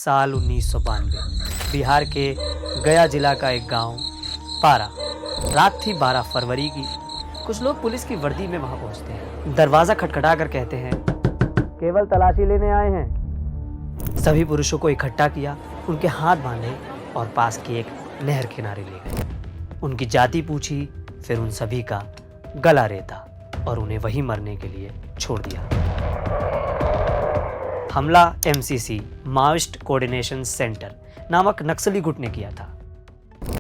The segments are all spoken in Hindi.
साल 1992 बिहार के गया जिला का एक गांव पारा। रात थी 12 फरवरी की। कुछ लोग पुलिस की वर्दी में वहां पहुंचते हैं। दरवाजा खटखटा कर कहते हैं, केवल तलाशी लेने आए हैं। सभी पुरुषों को इकट्ठा किया, उनके हाथ बांधे और पास की एक नहर किनारे ले गए। उनकी जाति पूछी, फिर उन सभी का गला रेता और उन्हें वहीं मरने के लिए छोड़ दिया। हमला एमसीसी माओइस्ट कोऑर्डिनेशन सेंटर नामक नक्सली गुट ने किया था।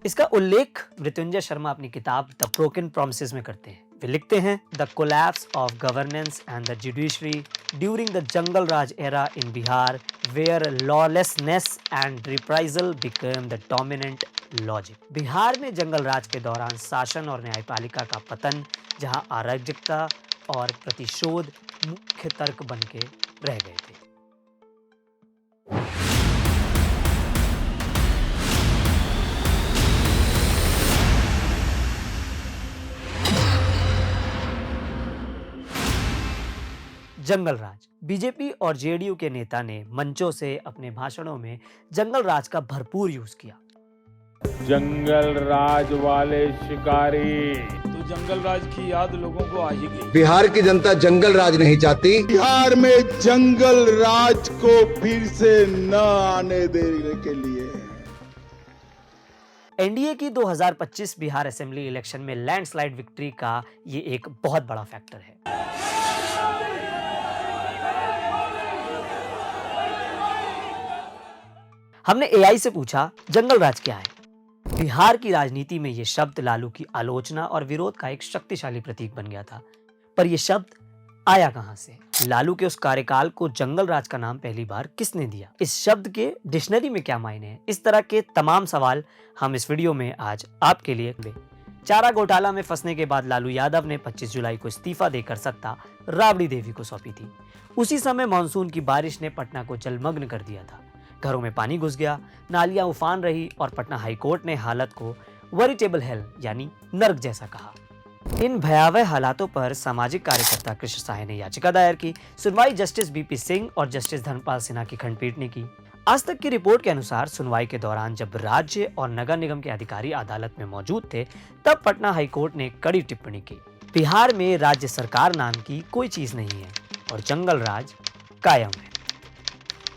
इसका उल्लेख मृत्युंजय शर्मा अपनी किताब द ब्रोकन प्रॉमिसेस में करते हैं। वे लिखते हैं, the collapse of governance and the judiciary during the jungle raj era in Bihar where lawlessness and reprisal became the dominant logic. Bihar में जंगल राज के दौरान शासन और न्यायपालिका का पतन, जहां अराजकता और प्रतिशोध मुख्य तर्क बन के रह गए थे। जंगल राज। बीजेपी और जेडीयू के नेता ने मंचों से अपने भाषणों में जंगल राज का भरपूर यूज किया। जंगल राज वाले शिकारी, तो जंगल राज की याद लोगों को आ ही गई। बिहार की जनता जंगल राज नहीं चाहती। बिहार में जंगल राज को फिर से न आने देने के लिए एनडीए की 2025 बिहार असेंबली इलेक्शन में लैंडस्लाइड विक्ट्री का ये एक बहुत बड़ा फैक्टर है। हमने एआई से पूछा, जंगल राज क्या है? बिहार की राजनीति में यह शब्द लालू की आलोचना और विरोध का एक शक्तिशाली प्रतीक बन गया था। पर यह शब्द आया कहां से? लालू के उस कार्यकाल को जंगल राज का नाम पहली बार किसने दिया? इस शब्द के डिक्शनरी में क्या मायने हैं? इस तरह के तमाम सवाल हम इस वीडियो में आज आपके लिए चारा घोटाला में फंसने के बाद लालू यादव ने 25 जुलाई को इस्तीफा देकर सत्ता राबड़ी देवी को सौंपी थी। उसी समय मानसून की बारिश ने पटना को जलमग्न कर दिया था। घरों में पानी घुस गया, नालियां उफान रही और पटना हाईकोर्ट ने हालत को वेरिटेबल हेल यानी नर्क जैसा कहा। इन भयावह हालातों पर सामाजिक कार्यकर्ता कृष्ण साहे ने याचिका दायर की। सुनवाई जस्टिस बीपी सिंह और जस्टिस धर्मपाल सिन्हा की खंडपीठ ने की। आज तक की रिपोर्ट के अनुसार सुनवाई के दौरान जब राज्य और नगर निगम के अधिकारी अदालत में मौजूद थे, तब पटना हाईकोर्ट ने कड़ी टिप्पणी की। बिहार में राज्य सरकार नाम की कोई चीज नहीं है और जंगल राज कायम है।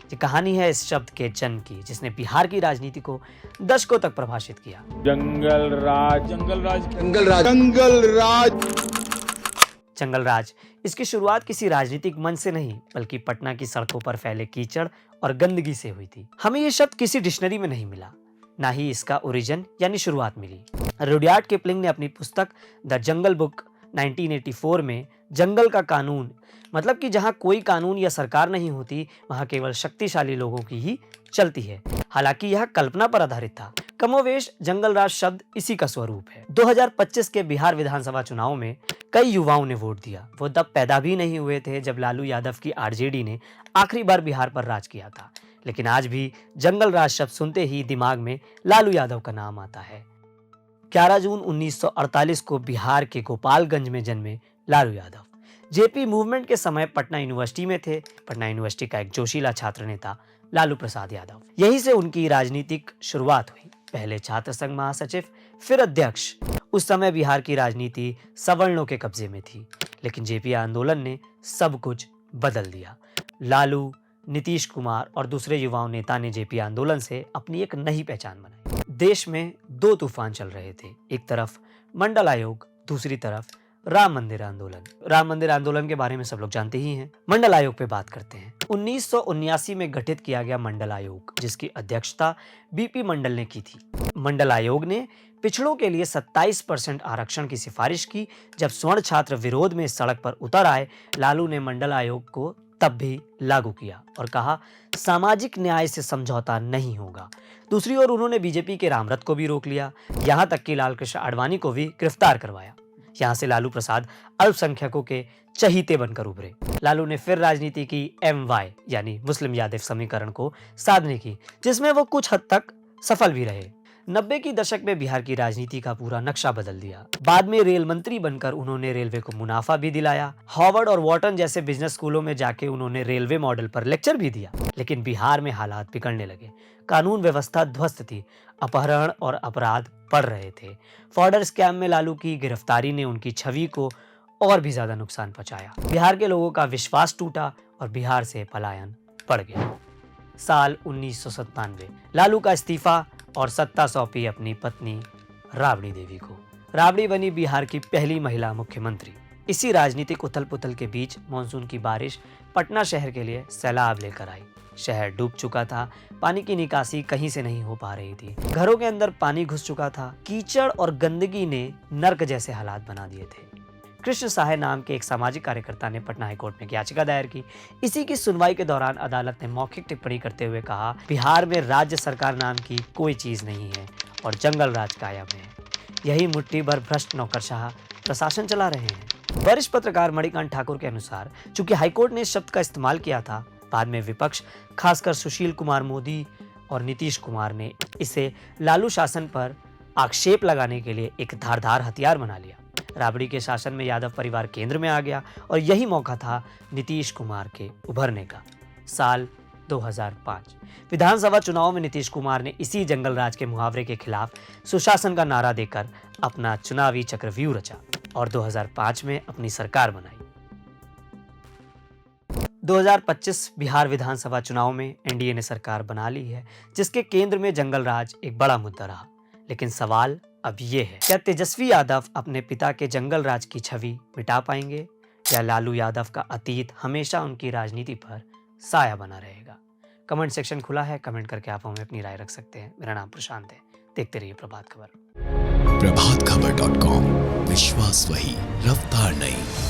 ये कहानी है इस शब्द के जन्म की, जिसने बिहार की राजनीति को दशकों तक प्रभावित किया। जंगल राज, जंगल राज, जंगल राज, जंगल राज, जंगल राज। इसकी शुरुआत किसी राजनीतिक मंच से नहीं, बल्कि पटना की सड़कों पर फैले कीचड़ और गंदगी से हुई थी। हमें यह शब्द किसी डिक्शनरी में नहीं मिला, ना ही इसका ओरिजिन यानी शुरुआत मिली। रुडयार्ड किपलिंग ने अपनी पुस्तक द जंगल बुक 1984 में जंगल का कानून, मतलब कि जहां कोई कानून या सरकार नहीं होती, वहां केवल शक्तिशाली लोगों की ही चलती है। हालांकि यह कल्पना पर आधारित था। कमोवेश जंगल राज शब्द इसी का स्वरूप है। 2025 के बिहार विधानसभा चुनाव में कई युवाओं ने वोट दिया। वो तब पैदा भी नहीं हुए थे जब लालू यादव की आरजेडी ने आखिरी बार बिहार पर राज किया था। लेकिन आज भी जंगल राज शब्द सुनते ही दिमाग में लालू यादव का नाम आता है। 11 जून 1948 को बिहार के गोपालगंज में जन्मे लालू यादव जेपी मूवमेंट के समय पटना यूनिवर्सिटी में थे। पटना यूनिवर्सिटी का एक जोशीला छात्र नेता लालू प्रसाद यादव, यहीं से उनकी राजनीतिक शुरुआत हुई। पहले छात्र संघ महासचिव, फिर अध्यक्ष। उस समय बिहार की राजनीति सवर्णों के कब्जे में थी, लेकिन जेपी आंदोलन ने सब कुछ बदल दिया। लालू, नीतीश कुमार और दूसरे युवा नेता ने जेपी आंदोलन से अपनी एक नई पहचान बनाई। देश में दो तूफान चल रहे थे, एक तरफ मंडल आयोग, दूसरी तरफ राम मंदिर आंदोलन। राम मंदिर आंदोलन के बारे में सब लोग जानते ही हैं। मंडल आयोग पे बात करते हैं। 1979 में गठित किया गया मंडल आयोग, जिसकी अध्यक्षता बीपी मंडल ने की थी। मंडल आयोग ने पिछड़ों के लिए 27% आरक्षण की सिफारिश की। जब स्वर्ण छात्र विरोध में सड़क पर उतर आए, लालू ने मंडल आयोग को तब भी लागू किया और कहा, सामाजिक न्याय से समझौता नहीं होगा। दूसरी ओर उन्होंने बीजेपी के रामरथ को भी रोक लिया, यहां तक कि लालकृष्ण आडवाणी को भी गिरफ्तार करवाया। यहां से लालू प्रसाद अल्पसंख्यकों के चहीते बनकर उभरे। लालू ने फिर राजनीति की MY यानी मुस्लिम यादव समीकरण को साधने की, जिसमें वो कुछ हद तक सफल भी रहे। 90 की दशक में बिहार की राजनीति का पूरा नक्शा बदल दिया। बाद में रेल मंत्री बनकर उन्होंने रेलवे को मुनाफा भी दिलाया। हार्वर्ड और वॉर्टन जैसे बिजनेस स्कूलों में जाके उन्होंने रेलवे मॉडल पर लेक्चर भी दिया। लेकिन बिहार में हालात बिगड़ने लगे। कानून व्यवस्था ध्वस्त थी, अपहरण और अपराध बढ़ रहे थे। फॉर्डर स्कैम में लालू की गिरफ्तारी ने उनकी छवि को और भी ज्यादा नुकसान पहुंचाया। बिहार के लोगों का विश्वास टूटा और बिहार से पलायन बढ़ गया। साल 1997, लालू का इस्तीफा और सत्ता सौंपी अपनी पत्नी राबड़ी देवी को। राबड़ी बनी बिहार की पहली महिला मुख्यमंत्री। इसी राजनीतिक उथल पुथल के बीच मानसून की बारिश पटना शहर के लिए सैलाब लेकर आई। शहर डूब चुका था, पानी की निकासी कहीं से नहीं हो पा रही थी, घरों के अंदर पानी घुस चुका था, कीचड़ और गंदगी ने नर्क जैसे हालात बना दिए थे। कृष्ण साहे नाम के एक सामाजिक कार्यकर्ता ने पटना हाईकोर्ट में एक याचिका दायर की। इसी की सुनवाई के दौरान अदालत ने मौखिक टिप्पणी करते हुए कहा, बिहार में राज्य सरकार नाम की कोई चीज नहीं है और जंगल राज कायम है। यही मुट्ठी भर भ्रष्ट नौकरशाह प्रशासन चला रहे हैं। वरिष्ठ पत्रकार मणिकांत ठाकुर के अनुसार चूंकि हाईकोर्ट ने इस शब्द का इस्तेमाल किया था, बाद में विपक्ष खासकर सुशील कुमार मोदी और नीतीश कुमार ने इसे लालू शासन पर आक्षेप लगाने के लिए एक धारदार हथियार बना लिया। राबड़ी के शासन में यादव परिवार केंद्र में आ गया और यही मौका था नीतीश कुमार के उभरने का। साल 2005 विधानसभा चुनाव में नीतीश कुमार ने इसी जंगल राज के मुहावरे के खिलाफ सुशासन का नारा देकर अपना चुनावी चक्रव्यूह रचा और 2005 में अपनी सरकार बनाई। 2025 बिहार विधानसभा चुनाव में एनडीए ने सरकार बना ली है, जिसके केंद्र में जंगल राज एक बड़ा मुद्दा रहा। लेकिन सवाल अब ये है, क्या तेजस्वी यादव अपने पिता के जंगल राज की छवि मिटा पाएंगे या लालू यादव का अतीत हमेशा उनकी राजनीति पर साया बना रहेगा? कमेंट सेक्शन खुला है, कमेंट करके आप हमें अपनी राय रख सकते हैं। मेरा नाम प्रशांत है, देखते रहिए प्रभात खबर। प्रभातखबर.com, विश्वास वही, रफ्तार नहीं।